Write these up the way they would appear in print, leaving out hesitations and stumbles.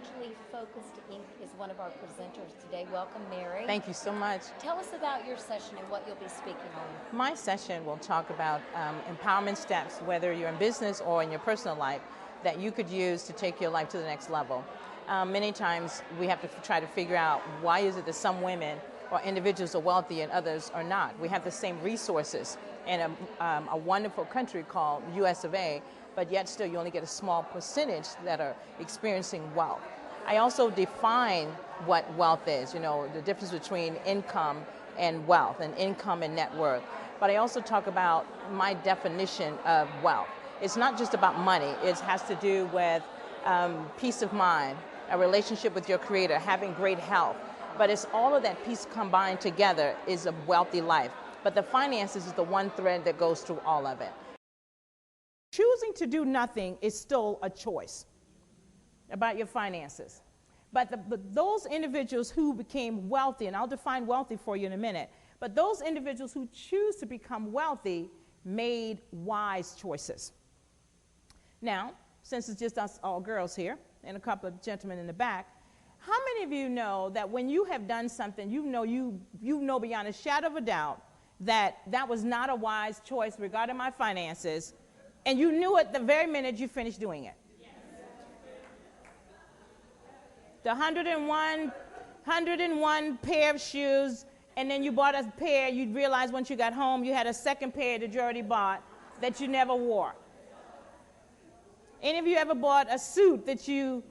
Financially Focused Inc. is one of our presenters today. Welcome, Mary. Thank you so much. Tell us about your session and what you'll be speaking on. My session will talk about empowerment steps, whether you're in business or in your personal life, that you could use to take your life to the next level. Many times we have to try to figure out why is it that some women or individuals are wealthy and others are not. We have the same resources in a wonderful country called US of A, but yet still you only get a small percentage that are experiencing wealth. I also define what wealth is, you know, the difference between income and wealth, and income and net worth. But I also talk about my definition of wealth. It's not just about money. It has to do with peace of mind, a relationship with your creator, having great health. But it's all of that piece combined together is a wealthy life. But the finances is the one thread that goes through all of it. Choosing to do nothing is still a choice about your finances. But those individuals who became wealthy, and I'll define wealthy for you in a minute, but those individuals who choose to become wealthy made wise choices. Now, since it's just us all girls here and a couple of gentlemen in the back, how many of you know that when you have done something, you know beyond a shadow of a doubt that that was not a wise choice regarding my finances, and you knew it the very minute you finished doing it? The 101 pair of shoes, and then you bought a pair, you realized once you got home you had a second pair that you already bought that you never wore. Any of you ever bought a suit that you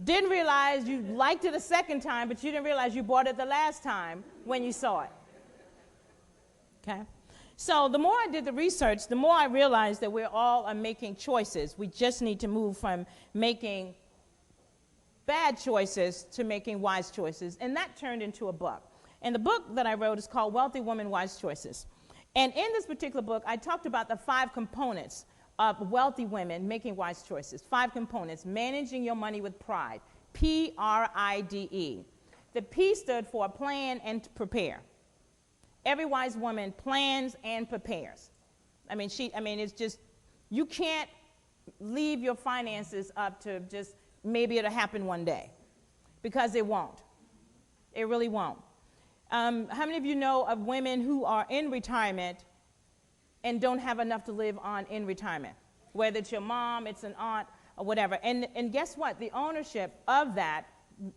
didn't realize you liked it a second time, but you didn't realize you bought it the last time when you saw it? Okay? So the more I did the research, the more I realized that we're all making choices. We just need to move from making bad choices to making wise choices. And that turned into a book. And the book that I wrote is called Wealthy Woman, Wise Choices. And in this particular book, I talked about the 5 components of wealthy women making wise choices. 5 components. Managing your money with pride. P-R-I-D-E. The P stood for plan and prepare. Every wise woman plans and prepares. It's just, you can't leave your finances up to just maybe it'll happen one day, because it won't. It really won't. How many of you know of women who are in retirement and don't have enough to live on in retirement? Whether it's your mom, it's an aunt, or whatever. And guess what? The ownership of that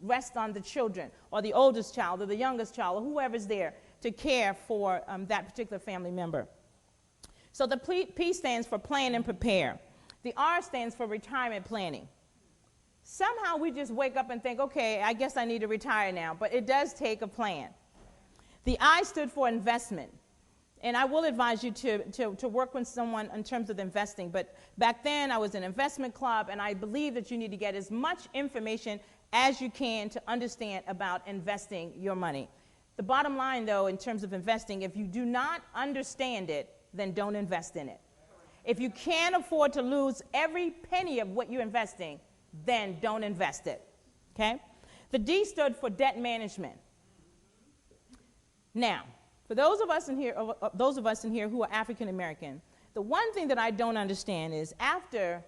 rests on the children, or the oldest child, or the youngest child, or whoever's there to care for that particular family member. So the P stands for plan and prepare. The R stands for retirement planning. Somehow we just wake up and think, okay, I guess I need to retire now, but it does take a plan. The I stood for investment. And I will advise you to work with someone in terms of investing. But back then, I was in an investment club, and I believe that you need to get as much information as you can to understand about investing your money. The bottom line, though, in terms of investing, if you do not understand it, then don't invest in it. If you can't afford to lose every penny of what you're investing, then don't invest it. Okay? The D stood for debt management. Now, for those of us in here who are African American, the one thing that I don't understand is after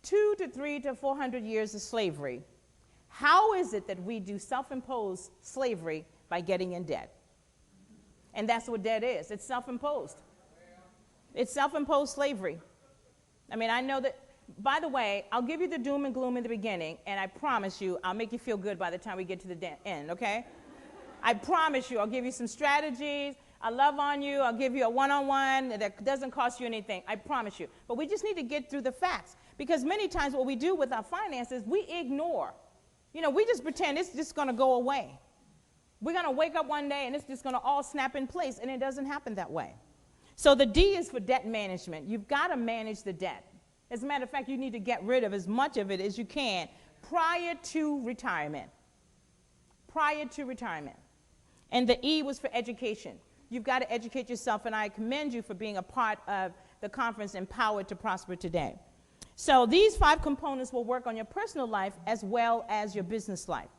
200 to 300 to 400 years of slavery, how is it that we do self-imposed slavery by getting in debt? And that's what debt is. It's self-imposed. It's self-imposed slavery. I know that, by the way, I'll give you the doom and gloom in the beginning, and I promise you I'll make you feel good by the time we get to the end, okay? I promise you, I'll give you some strategies. I'll love on you. I'll give you a one-on-one that doesn't cost you anything. I promise you. But we just need to get through the facts, because many times what we do with our finances, we ignore. We just pretend it's just going to go away. We're going to wake up one day and it's just going to all snap in place, and it doesn't happen that way. So the D is for debt management. You've got to manage the debt. As a matter of fact, you need to get rid of as much of it as you can prior to retirement. Prior to retirement. And the E was for education. You've got to educate yourself, and I commend you for being a part of the conference Empowered to Prosper today. So these 5 components will work on your personal life as well as your business life.